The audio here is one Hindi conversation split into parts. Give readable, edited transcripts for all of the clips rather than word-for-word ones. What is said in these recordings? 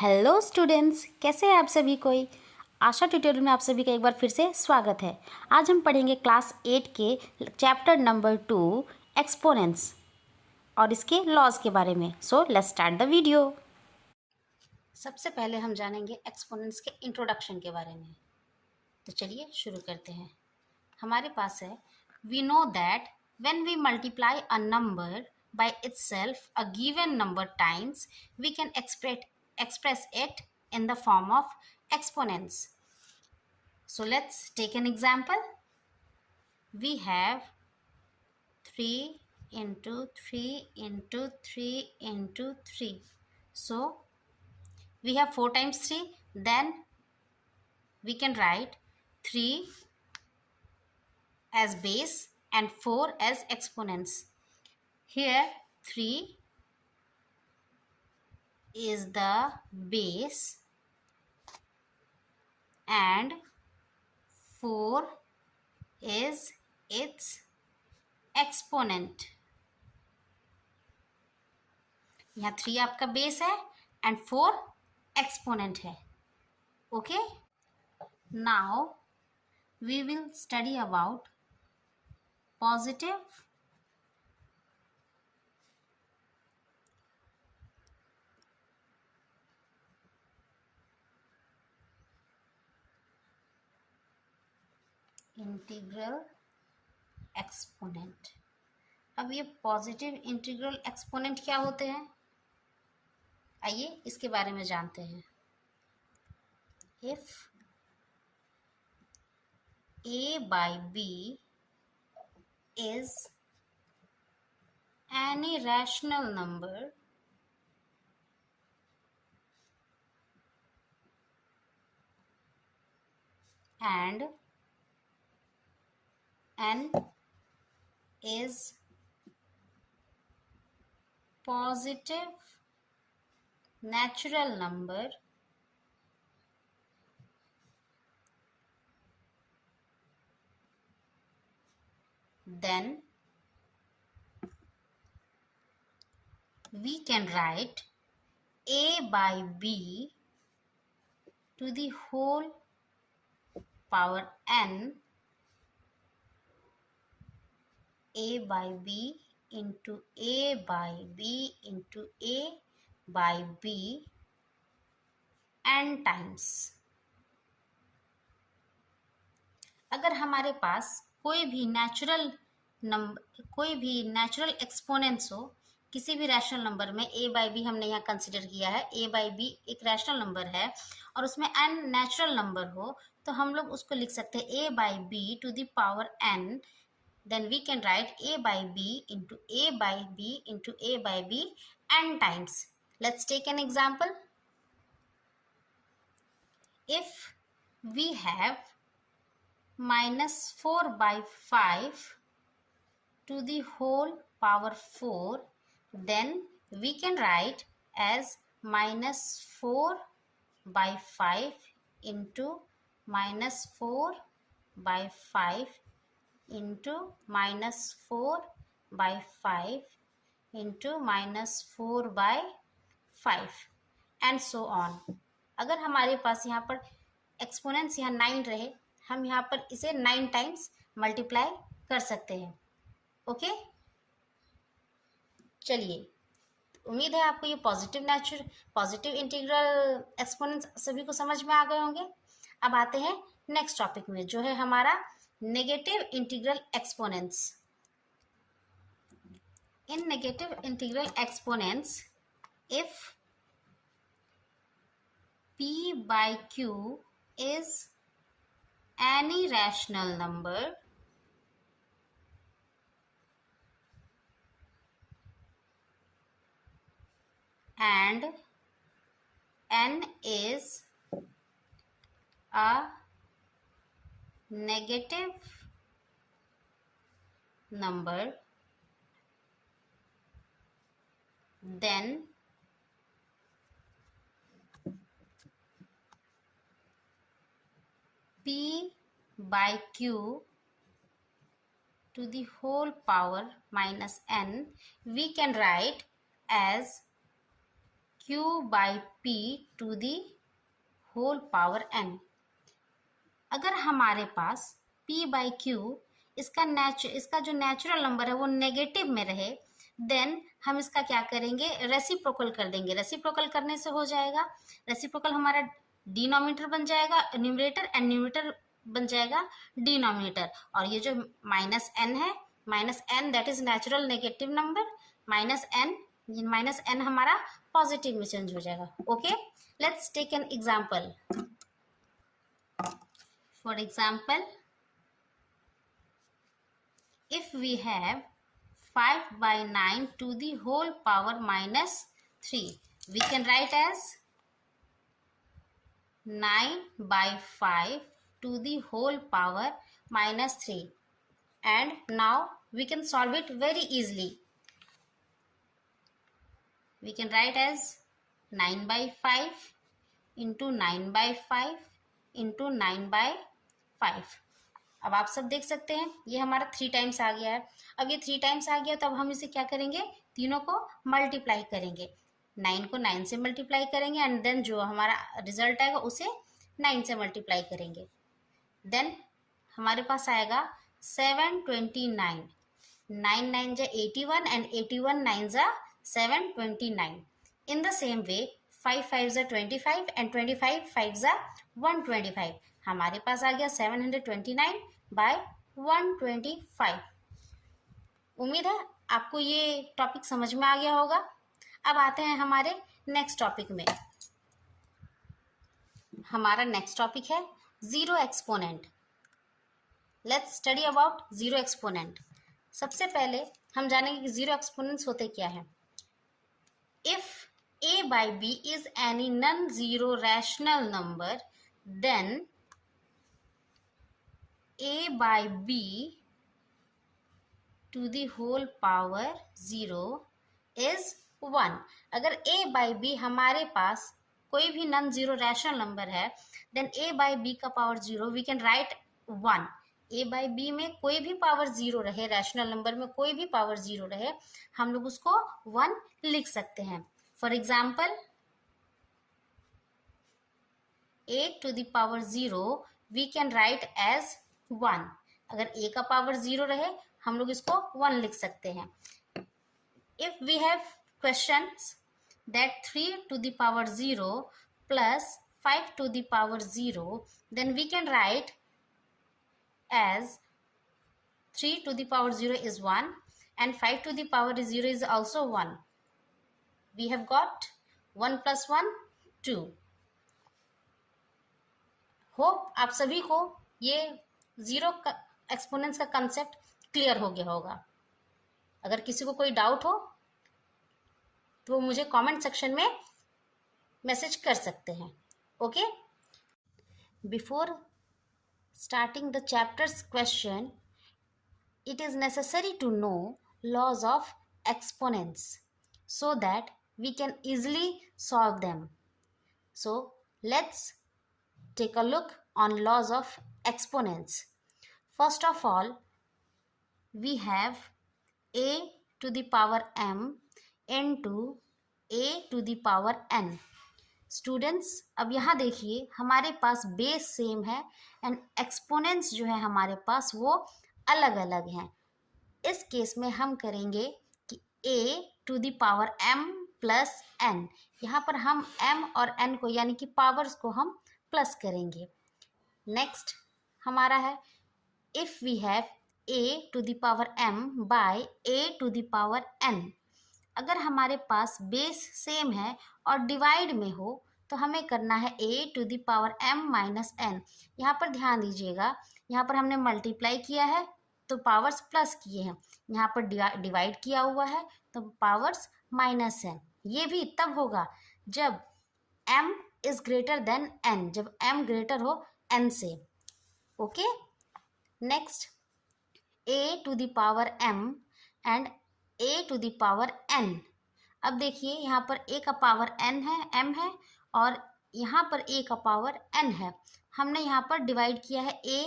हेलो स्टूडेंट्स, कैसे हैं आप सभी कोई। आशा ट्यूटोरियल में आप सभी का एक बार फिर से स्वागत है। आज हम पढ़ेंगे क्लास 8 के चैप्टर नंबर 2 एक्सपोनेंट्स और इसके लॉज के बारे में। So let's start the video. सबसे पहले हम जानेंगे एक्सपोनेंट्स के इंट्रोडक्शन के बारे में। तो चलिए शुरू करते हैं। हमारे पास है we know that when we multiply a number by itself a given number times, we can express it in the form of exponents. So let's take an example. We have 3 into 3 into 3 into 3. So we have 4 times 3, then we can write 3 as base and 4 as exponents. Here 3 is the base and 4 is its exponent. यहाँ 3 आपका बेस है एंड 4 एक्सपोनेंट है. Okay, now we will study about positive integral exponent. अब ये पॉजिटिव इंटीग्रल एक्सपोनेंट क्या होते हैं, आइए इसके बारे में जानते हैं. If a by b is any rational number and n is positive natural number, then we can write a by b to the whole power n, a by b into a by b into a by b n times. अगर हमारे पास कोई भी नेचुरल एक्सपोनेंट्स हो किसी भी रैशनल नंबर में, a बाई बी हमने यहाँ कंसिडर किया है, a बाई बी एक रैशनल नंबर है और उसमें n नेचुरल नंबर हो, तो हम लोग उसको लिख सकते हैं a by b to the power n. Then we can write a by b into a by b into a by b n times. Let's take an example. If we have minus 4 by 5 to the whole power 4, then we can write as minus 4 by 5 into minus 4 by 5 into minus 4 by 5 into minus 4 by 5 and so on. अगर हमारे पास यहाँ पर एक्सपोनेंट्स यहाँ 9 रहे, हम यहाँ पर इसे 9 टाइम्स मल्टीप्लाई कर सकते हैं. ओके, चलिए, उम्मीद है आपको ये पॉजिटिव इंटीग्रल एक्सपोनेंट्स सभी को समझ में आ गए होंगे. अब आते हैं नेक्स्ट टॉपिक में, जो है हमारा negative integral exponents. In negative integral exponents, if p by q is any rational number and n is a negative number, then p by q to the whole power minus n we can write as q by p to the whole power n। अगर हमारे पास p बाई q इसका जो नेचुरल नंबर है वो नेगेटिव में रहे, देन हम इसका क्या करेंगे, रेसिप्रोकल कर देंगे। रेसिप्रोकल करने से हो जाएगा, रेसिप्रोकल हमारा डिनोमिनेटर बन जाएगा न्यूमरेटर, एंड न्यूमरेटर बन जाएगा डिनोमिनेटर। और ये जो माइनस एन है, minus n that is natural negative number, minus n हमारा पॉजिटिव में चेंज हो जाएगा। Okay, let's take an example. For example, if we have 5 by 9 to the whole power minus 3, we can write as 9 by 5 to the whole power minus 3. And now we can solve it very easily. We can write as 9 by 5 into 9 by 5 into 9 by 5। अब आप सब देख सकते हैं ये हमारा 3 टाइम्स आ गया है। अब ये 3 टाइम्स आ गया तो अब हम इसे क्या करेंगे, तीनों को मल्टीप्लाई करेंगे। 9 को 9 से मल्टीप्लाई करेंगे एंड देन जो हमारा रिजल्ट आएगा उसे 9 से मल्टीप्लाई करेंगे। देन हमारे पास आएगा 729। 9 9 जा 81 एंड 81 9 जा 729। इन द सेम वे 5 5 जा 25 एंड 25 5 जा 125। हमारे पास आ गया 729 बाय 125। उम्मीद है आपको ये टॉपिक समझ में आ गया होगा। अब आते हैं हमारे नेक्स्ट टॉपिक में। हमारा नेक्स्ट टॉपिक है zero exponent. Let's study about zero exponent. सबसे पहले हम जानेंगे कि जीरो एक्सपोनेंट्स होते क्या है। If a by b is any non-zero rational number, then a by b to the whole power 0 is 1। अगर a by b हमारे पास कोई भी नॉन जीरो रैशनल नंबर है, देन a by b का power 0 we can write 1। a by b में कोई भी पावर 0 रहे, रैशनल नंबर में कोई भी पावर 0 रहे, हम लोग उसको 1 लिख सकते हैं। For example a to the power 0 we can write as 1। अगर a का पावर 0 रहे हम लोग इसको 1 लिख सकते हैं। If we have questions that 3 to the power 0 plus 5 to the power 0, then we can write as 3 to the power 0 is 1 and 5 to the power 0 is also 1। We have got 1 plus 1 2। Hope आप सभी को ये जीरो एक्सपोनेंट्स का कंसेप्ट क्लियर हो गया होगा। अगर किसी को कोई डाउट हो तो वो मुझे कमेंट सेक्शन में मैसेज कर सकते हैं। Okay, before starting the chapters question, it is necessary to know laws of exponents so that we can easily solve them. So let's take a look on laws of exponents. First of all, we have a to the power m into a to the power n। Students अब यहाँ देखिए हमारे पास बेस सेम है एंड एक्सपोनेंट्स जो है हमारे पास वो अलग अलग हैं। इस केस में हम करेंगे कि a to the power m plus n। यहाँ पर हम m और n को यानी कि पावर्स को हम प्लस करेंगे। नेक्स्ट हमारा है if we have a to the power m by a to the power n। अगर हमारे पास बेस सेम है और डिवाइड में हो तो हमें करना है a to the power m minus n। यहाँ पर ध्यान दीजिएगा, यहाँ पर हमने मल्टीप्लाई किया है तो पावर्स प्लस किए हैं, यहाँ पर डिवाइड किया हुआ है तो पावर्स माइनस है। ये भी तब होगा जब m is greater than n, जब m ग्रेटर हो n से। Okay, next a to the power m and a to the power n। अब देखिए यहाँ पर a का पावर n है, m है, और यहाँ पर a का पावर n है। हमने यहाँ पर डिवाइड किया है a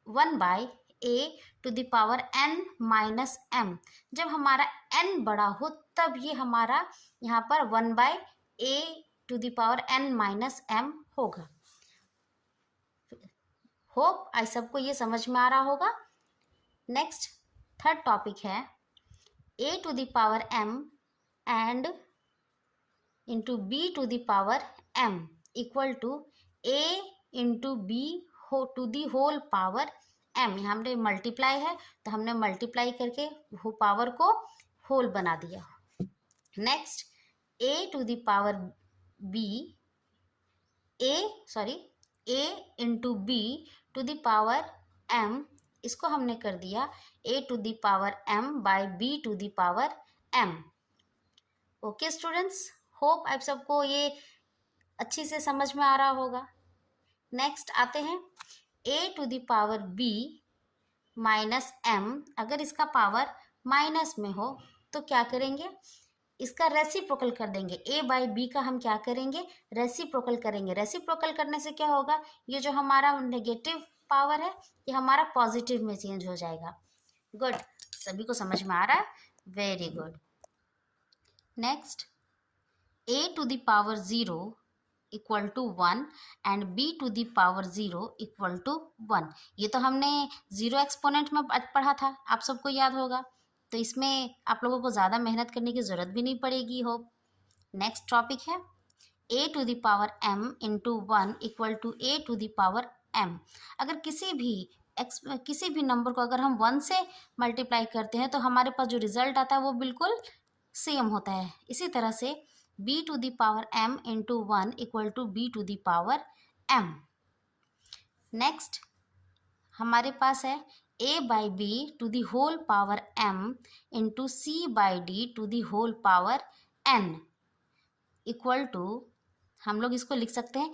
1 by a to the power n minus m। जब हमारा n बड़ा हो तब ये हमारा यहाँ पर 1/a⁴n - m होगा। होप आई सबको ये समझ में आ रहा होगा। नेक्स्ट थर्ड टॉपिक है a⁴m and into b⁴m equal to a into b to the whole power m। यहाँ हमने मल्टीप्लाई है तो हमने मल्टीप्लाई करके पावर को होल बना दिया। नेक्स्ट a into b⁴m, इसको हमने कर दिया a⁴m/b⁴m। ओके स्टूडेंट्स, होप आप सबको ये अच्छी से समझ में आ रहा होगा। नेक्स्ट आते हैं a⁴b - अगर इसका पावर माइनस में हो तो क्या करेंगे, इसका रेसिप्रोकल कर देंगे। a/b का हम क्या करेंगे, रेसिप्रोकल करेंगे। रेसिप्रोकल करने से क्या होगा, ये जो हमारा नेगेटिव पावर है ये हमारा पॉजिटिव में चेंज हो जाएगा। गुड, सभी को समझ में आ रहा है, very good. Next a⁴0 equal to 1 and b⁴0 equal to 1। ये तो हमने जीरो एक्सपोनेंट में पढ़ा था, आप सबको याद होगा, तो इसमें आप लोगों को ज़्यादा मेहनत करने की ज़रूरत भी नहीं पड़ेगी। होप नेक्स्ट टॉपिक है a⁴m into 1 equal to a⁴m। अगर किसी भी नंबर को अगर हम 1 से मल्टीप्लाई करते हैं तो हमारे पास जो रिजल्ट आता है वो बिल्कुल सेम होता है। इसी तरह से b⁴m into 1 equal to b⁴m। Next हमारे पास है a/b⁴m into c/d⁴n equal to, हम लोग इसको लिख सकते हैं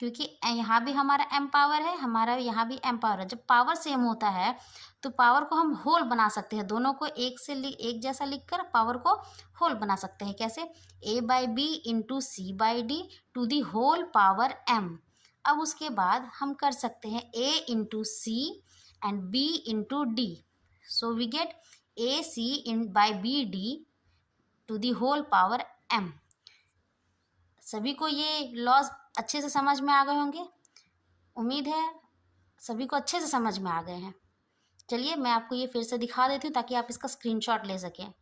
क्योंकि यहाँ भी हमारा m पावर है, हमारा यहाँ भी m पावर है। जब पावर सेम होता है तो पावर को हम होल बना सकते हैं, दोनों को एक जैसा लिखकर पावर को होल बना सकते हैं। कैसे, a/b इंटू c/d⁴m। अब उसके बाद हम कर सकते हैं a into c and b into d, so we get ac/bd⁴m। सभी को ये लॉज अच्छे से समझ में आ गए होंगे, उम्मीद है सभी को अच्छे से समझ में आ गए हैं। चलिए मैं आपको ये फिर से दिखा देती हूँ ताकि आप इसका स्क्रीनशॉट ले सकें।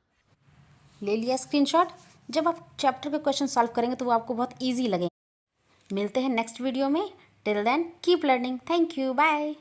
ले लिया स्क्रीनशॉट। जब आप चैप्टर के क्वेश्चन सॉल्व करेंगे तो वो आपको बहुत ईजी लगेंगे। मिलते हैं नेक्स्ट वीडियो में। Till then keep learning. Thank you, bye.